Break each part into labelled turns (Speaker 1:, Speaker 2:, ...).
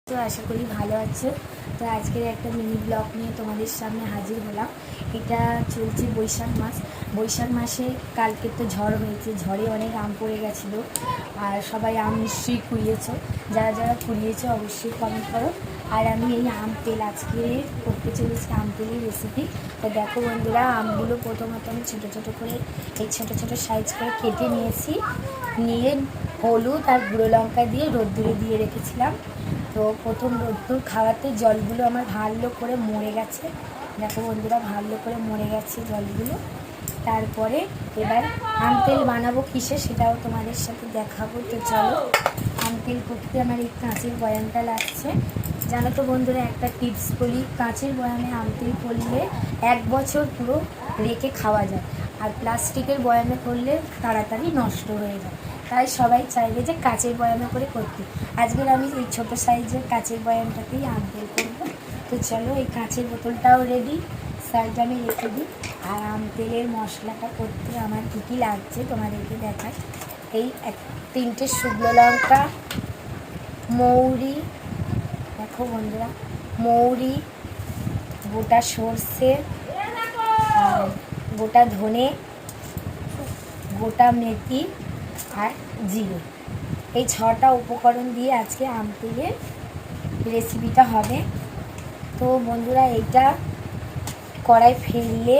Speaker 1: তো আশা করি ভালো আছো। তো আজকের একটা মিনি ব্লগ নিয়ে তোমাদের সামনে হাজির হলাম। এটা চলছে বৈশাখ মাসে কালকে তো ঝড় হয়েছে, ঝড়ে অনেক আম পড়ে গেছিলো। আর সবাই আম নিশ্চয়ই কুড়িয়েছো, যারা যারা কুড়িয়েছো অবশ্যই কমেন্ট করো। আর আমি এই আম তেল আজকে করতে চলেছি, আম তেলের রেসিপি। তো দেখো বন্ধুরা, আমগুলো প্রথমত আমি ছোটো ছোটো করে এই ছোটো ছোটো সাইজ করে কেটে নিয়েছি, নিয়ে হলুদ আর গুঁড়ো লঙ্কা দিয়ে রোদ্দুরে দিয়ে রেখেছিলাম। তো প্রথম রোদ্দুর খাওয়াতে জলগুলো আমার ভালো করে মরে গেছে। দেখো বন্ধুরা, ভালো করে মরে গেছে জলগুলো। তারপরে এবার আম তেল বানাবো কিসে সেটাও তোমাদের সাথে দেখাবো। তো চলো, আম তেল করতে আমার এই কাঁচের বয়ামটা লাগছে। জানো তো বন্ধুরা, একটা টিপস বলি, কাঁচের বয়ামে আম তেল করলে 1 বছর পুরো রেখে খাওয়া যায়, আর প্লাস্টিকের বয়ামে করলে তাড়াতাড়ি নষ্ট হয়ে যায়। তাই সবাই চাইবে যে কাঁচের বয়ামে করে করতে। আজকের আমি এই ছোটো সাইজের কাঁচের বয়ামটাতেই আম তেল করবো। তো চলো, এই কাঁচের বোতলটাও রেডি, সাইডে আমি রেখে দিই। আর আম তেলের মশলাটা করতে আমার কী কী লাগছে তোমাদেরকে দেখাই। এই 3টে শুকনো লঙ্কা, মৌরি, দেখো বন্ধুরা, মৌরি, গোটা সর্ষে, গোটা ধনে, গোটা মেথি আর জিরে, এই 6টা উপকরণ দিয়ে আজকে আম তেলের রেসিপিটা হবে। তো বন্ধুরা, এইটা কড়াই ফেললে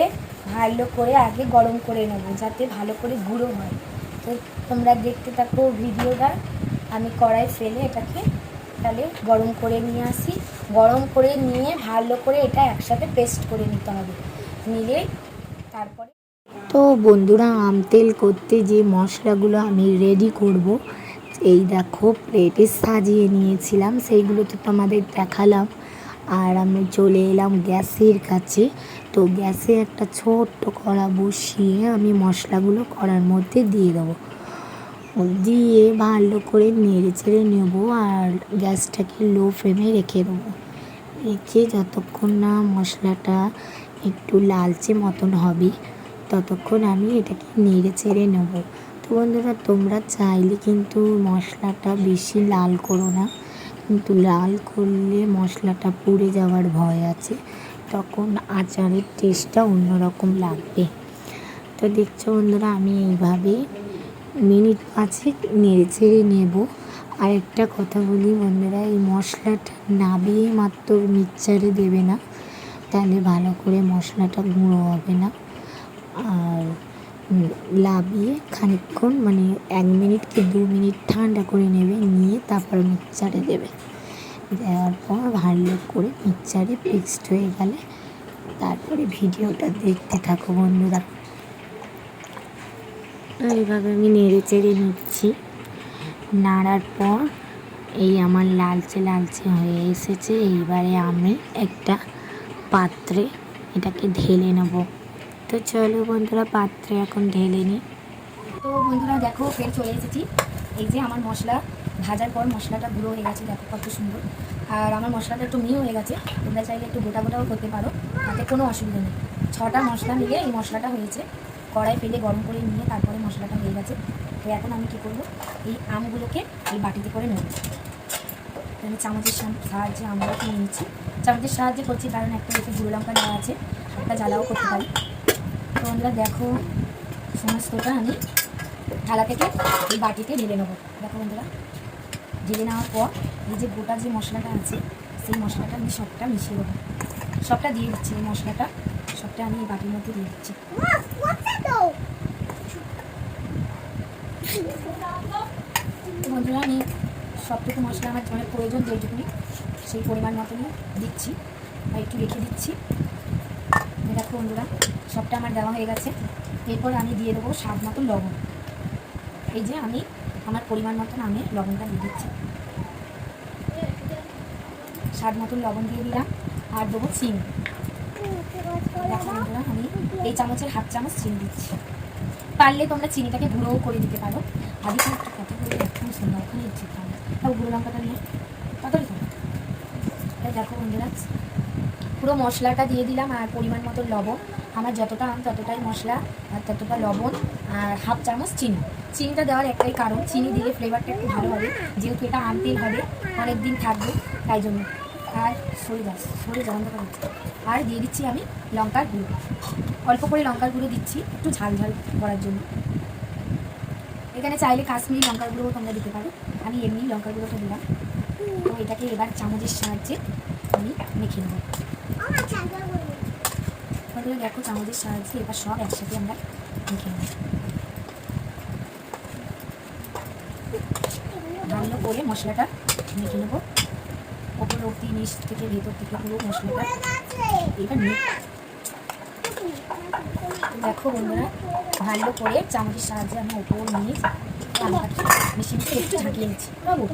Speaker 1: ভালো করে আগে গরম করে নেব, যাতে ভালো করে গুঁড়ো হয়। তো তোমরা দেখতে থাকো ভিডিওটা। আমি কড়াই ফেলে এটাকে তাহলে গরম করে নিয়ে আসি। গরম করে নিয়ে ভালো করে এটা একসাথে পেস্ট করে নিতে হবে, নিলে তারপরে। তো বন্ধুরা, আম তেল করতে যে মশলাগুলো আমি রেডি করব, এই দেখো প্লেটে সাজিয়ে নিয়েছিলাম, সেইগুলো তো তোমাদের দেখালাম। আর আমি চলে এলাম গ্যাসের কাছে। তো গ্যাসে একটা ছোট্ট কড়া বসিয়ে আমি মশলাগুলো কড়ার মধ্যে দিয়ে দেবো, দিয়ে ভালো করে নেড়ে চেড়ে নেবো। আর গ্যাসটাকে লো ফ্লেমে রেখে দেবো, রেখে যতক্ষণ না মশলাটা একটু লালচে মতন হবে ততক্ষণ আমি এটাকে নেড়ে চেড়ে নেবো। তো বন্ধুরা, তোমরা চাইলে কিন্তু মশলাটা বেশি লাল করো না, কিন্তু লাল করলে মশলাটা পুড়ে যাওয়ার ভয় আছে, তখন আচারের টেস্টটা অন্যরকম লাগবে। তো দেখছো বন্ধুরা, আমি এইভাবে মিনিট 5 নেড়ে চেড়ে নেব। আর একটা কথা বলি বন্ধুরা, এই মশলাটা নাবিয়ে মাত্র মিক্সচারে দেবে না, তাহলে ভালো করে মশলাটা গুঁড়ো হবে না। আর লাবিয়ে খানিকক্ষণ, মানে 1 মিনিট কি 2 মিনিট ঠান্ডা করে নেবে, নিয়ে তারপর মিক্সচারে দেবে। দেওয়ার পর ভালো করে মিক্সচারে পেস্ট হয়ে গেলে তারপরে ভিডিওটা দেখতে থাকো বন্ধুরা। এইভাবে আমি নেড়ে চেড়ে নিচ্ছি। নাড়ার পর এই আমার লালচে লালচে হয়ে এসেছে। এইবারে আমি একটা পাত্রে এটাকে ঢেলে নেব। তো চলো বন্ধুরা, পাত্রে এখন ঢেলে নিই। তো বন্ধুরা দেখো, ফের চলে এসেছি। এই যে আমার মশলা ভাজার পর মশলাটা গুঁড়ো হয়ে গেছে, দেখো কত সুন্দর। আর আমার মশলাটা একটু মিহি হয়ে গেছে, তোমরা চাইলে একটু গোটা গোটাও করতে পারো, তাতে কোনো অসুবিধা নেই। 6টা মশলা মিলে এই মশলাটা হয়েছে। কড়াই ফেলে গরম করে নিয়ে তারপরে মশলাটা হয়ে গেছে। তো এখন আমি কী করবো, এই আমগুলোকে এই বাটিতে করে নেব। আমি চামচের সাহায্যে আমগুলোকে নিয়ে নিচ্ছি। চামচের সাহায্যে করছি কারণ একটা এতে গুঁড়ো লঙ্কা দেওয়া আছে, একটা জ্বালাও করতে পারি। তো আমরা দেখো সমস্তটা আমি থালা থেকে এই বাটিতে ঢেলে নেবো। দেখো বন্ধুরা, ঢেলে নেওয়ার পর এই যে গোটা যে মশলাটা আছে সেই মশলাটা আমি সবটা মিশিয়ে দেবো। সবটা দিয়ে দিচ্ছি, এই মশলাটা সবটা আমি এই বাটির মধ্যে দিয়ে দিচ্ছি। বন্ধুরা, আমি সবটুকু মশলা আমার অনেক প্রয়োজন, যেটুকুনি সেই পরিমাণ মতনই দিচ্ছি আর একটু রেখে দিচ্ছি। দেখো বন্ধুরা, সবটা আমার দেওয়া হয়ে গেছে। এরপর আমি দিয়ে দেবো স্বাদ মতো লবণ। এই যে আমি আমার পরিমাণ মতন আমি লবণটা দিয়ে দিচ্ছি, স্বাদ মতন লবণ দিয়ে দিলাম। আর দেবো চিনি। দেখো বন্ধুরা, আমি এই চামচের 1/2 চামচ চিনি দিচ্ছি। পারলে তোমরা চিনিটাকে গুঁড়োও করে দিতে পারো। আগে একটু কথা বলে একদম সুন্দর, ওখানে ঠিক হবে। তাও গুঁড়ো লঙ্কাটা নিয়ে তাড়াতাড়ি খাবো। তাই দেখো বন্ধুরা, পুরো মশলাটা দিয়ে দিলাম আর পরিমাণ মতো লবণ। আমার যতটা আম ততটাই মশলা আর ততটা লবণ আর 1/2 চামচ চিনি। চিনিটা দেওয়ার একটাই কারণ, চিনি দিলে ফ্লেভারটা একটু ভালো হবে, যেহেতু এটা আম তেল হবে, অনেক দিন থাকবে, তাই জন্য। আর সরে গরম করা হচ্ছে। আর দিয়ে দিচ্ছি আমি লঙ্কার গুঁড়ো, অল্প করে লঙ্কার গুঁড়ো দিচ্ছি একটু ঝাল ঝাল করার জন্য। এখানে চাইলে কাশ্মীরি লঙ্কার গুঁড়োও তোমরা দিতে পারো, আমি এমনি লঙ্কার গুঁড়োটা দিলাম। তো এটাকে এবার চামচের সাহায্যে আমি মেখে নেব। তাহলে দেখো চামচের সাহায্যে এবার সব একসাথে আমরা মেখে নেব। ভালো করে মশলাটা মেখে নেবো, ওপর অব্দি নিচ থেকে ভেতর থেকে পুরো মশলাটা এবার দেখো বন্ধুরা, ভালো করে চামচের সাহায্যে আমি ওপর নিচ আমটাকে মেশিনকে একটু ঝাঁকিয়ে নিচ্ছি। বাবু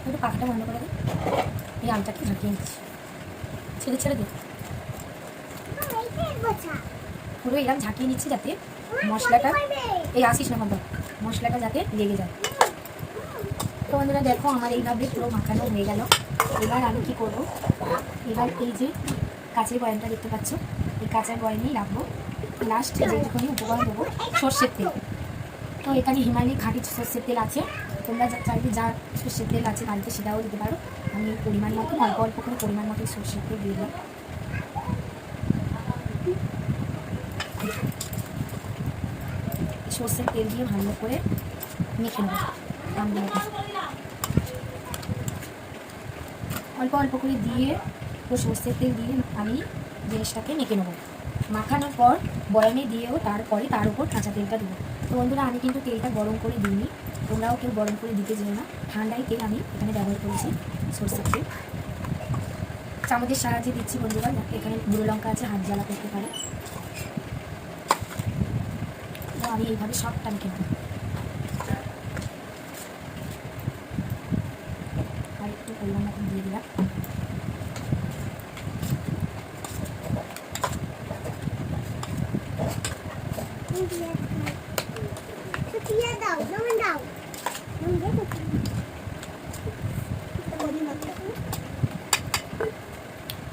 Speaker 1: একটু পাখাটা বন্ধ করে দিই, এই আমটাকে ঝাঁকিয়ে নিচ্ছি, ছেড়ে দিই, পুরো এরকম ঝাঁকিয়ে নিচ্ছি যাতে মশলাটা, এই আসিস না বাবা, মশলাটা যাতে লেগে যায়। তো বন্ধুরা দেখো আমার এইভাবে পুরো মাখানো হয়ে গেল। এবার আমি কি করব, এবার এই যে কাঁচের বয়ামটা দেখতে পাচ্ছ, এই কাঁচের বয়ামেই রাখবো। লাস্ট যেটুকুনি উপকরণ দেবো সর্ষের তেল। তো এখানে হিমালয় খাঁটি সর্ষের তেল আছে, তোমরা চাইলে যা সর্ষের তেল আছে বাড়িতে সেটাও দিতে পারো। আমি পরিমাণ মতো অল্প অল্প করে পরিমাণ মতো সর্ষের তেল দিয়ে দিলাম। সর্ষের তেল দিয়ে ভালো করে মেখে নেব আমগুলোকে, অল্প অল্প করে দিয়ে তো সর্ষের তেল দিয়ে আমি জিনিসটাকে মেখে নেবো। মাখানোর পর বয়ামে দিয়েও তারপরে তার উপর কাঁচা তেলটা দেবো। তো বন্ধুরা আমি কিন্তু তেলটা গরম করে দিইনি, তোমরাও কেউ গরম করে দিতে যেও না, ঠান্ডাই তেল আমি এখানে ব্যবহার করেছি, সর্ষের তেল। চামচের সাহায্যে দিচ্ছি বন্ধুরা, এখানে গুঁড়ো লঙ্কা আছে, হাত জ্বালা করতে পারে। তো আমি এইভাবে সবটা মেখে নেব। আর একটু পরিমাণ মতো দিয়ে দিলাম।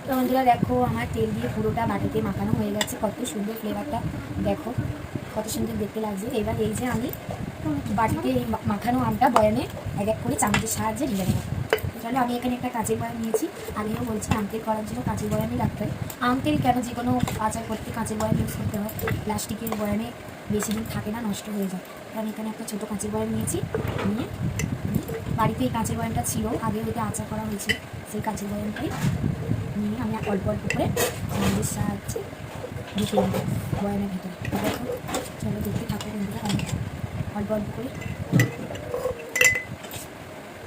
Speaker 1: তো বন্ধুরা দেখো আমার তেল দিয়ে পুরোটা বাটিতে মাখানো হয়ে গেছে, কত সুন্দর ফ্লেভারটা দেখো, কত সুন্দর দেখতে লাগছে। এবার এই যে আমি বাটিতে এই মাখানো আমটা বয়ামে এক এক করে চামচের সাহায্যে ঢেলে নেবো। তাহলে আমি এখানে একটা কাঁচের বয়াম নিয়েছি, আগেও বলছি আম তেল করার জন্য কাঁচের বয়ামই রাখতে হয়। আম তেল কেন, যে কোনো আচার করতে কাঁচের বয়াম ইউজ করতে হয়, প্লাস্টিকের বয়ামে বেশি দিন থাকে না, নষ্ট হয়ে যায়। তো আমি এখানে একটা ছোটো কাঁচের বয়াম নিয়েছি, নিয়ে বাড়িতে এই কাঁচের বয়ামটা ছিল, আগে ওইটা আচার করা হয়েছে, সেই কাঁচের বয়ামটাই নিয়ে আমি অল্প অল্প করে চামচের সাহায্যে ঢুকে নেব বয়ামের ভেতরে। দেখো চলো দেখতে থাকো বন্ধুরা, আমি অল্প অল্প করে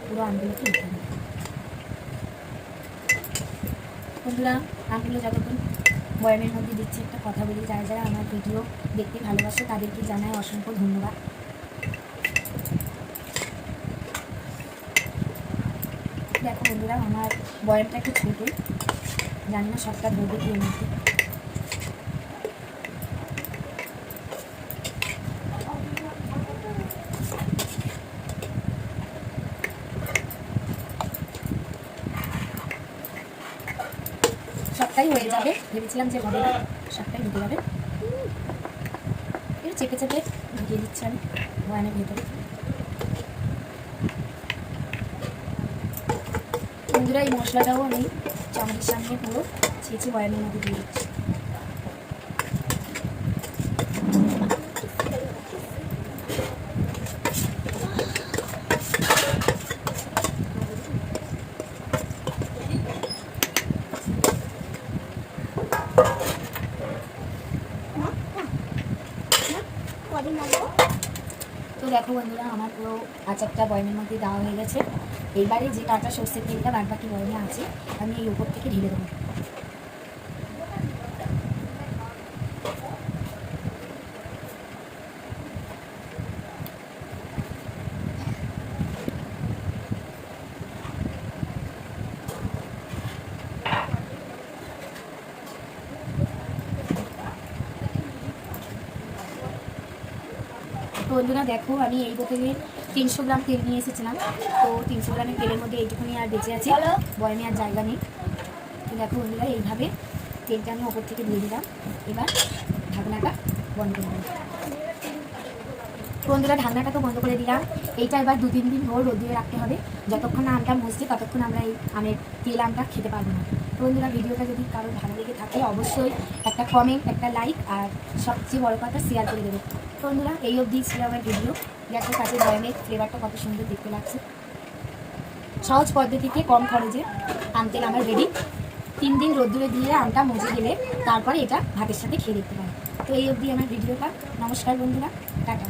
Speaker 1: পুরো আমগুলোকে ঢুকে নেব। বন্ধুরা আমগুলো যতক্ষণ বয়ামের মধ্যে দিচ্ছি, একটা কথা বলি, যারা যারা আমার ভিডিও দেখতে ভালোবাসে তাদেরকে জানাই অসংখ্য ধন্যবাদ। দেখো বন্ধুরা আমার বয়ামটা একটু ছোটো, জানি না সবটা ধরবে কি এর মধ্যে। সবটাই হয়ে যাবে, ভেবেছিলাম যে হবে না, সবটাই ঢুকে যাবে। একটু চেপে চেপে ঢুকিয়ে দিচ্ছি আমি বয়ামের ভেতরে। বন্ধুরা এই মশলাটাও আমি চামচের সামনে পুরো ছেঁচে বয়ামের মধ্যে দিয়ে দিচ্ছি। তো দেখো বন্ধুরা আমার পুরো আচারটা বয়ামের মধ্যে দেওয়া হয়ে গেছে। এইবারে যে কাঁচা সর্ষের তেলটা বাদ বাকি বয়ামে আছে আমি এই উপর থেকে ঢেলে দেবো। বন্ধুরা দেখো আমি এই বোতলে 300 গ্রাম তেল নিয়ে এসেছিলাম, তো 300 গ্রামের তেলের মধ্যে এইটুকুনি আর বেঁচে আছে, বয়ামে আর জায়গা নেই। তো দেখো বন্ধুরা এইভাবে তেলটা আমি ওপর থেকে দিয়ে দিলাম, এবার ঢাকনাটা বন্ধ করে দেবো। বন্ধুরা ঢাকনাটা তো বন্ধ করে দিলাম। এইটা এবার 2-3 দিন ভোর রোদ্দুরে রাখতে হবে। যতক্ষণ না আমটা মজছে ততক্ষণ আমরা এই আমের তেল আমটা খেতে পারবো না। তো বন্ধুরা ভিডিওটা যদি কারোর ভালো লেগে থাকে অবশ্যই একটা কমেন্ট, একটা লাইক আর সবচেয়ে বড় কথা শেয়ার করে দেবে। তো বন্ধুরা এই অবধি ছিল আমার ভিডিও। গ্যাসের কাছে বয়ামের ফ্লেভারটা কত সুন্দর দেখতে লাগছে। সহজ পদ্ধতিতে কম খরচে আম তেল আমার রেডি। 3 দিন রোদ্দুরে দিয়ে আমটা মজে গেলে তারপরে এটা ভাতের সাথে খেয়ে দেখতে পারে। তো এই অবধি আমার ভিডিওটা। নমস্কার বন্ধুরা, টাটা।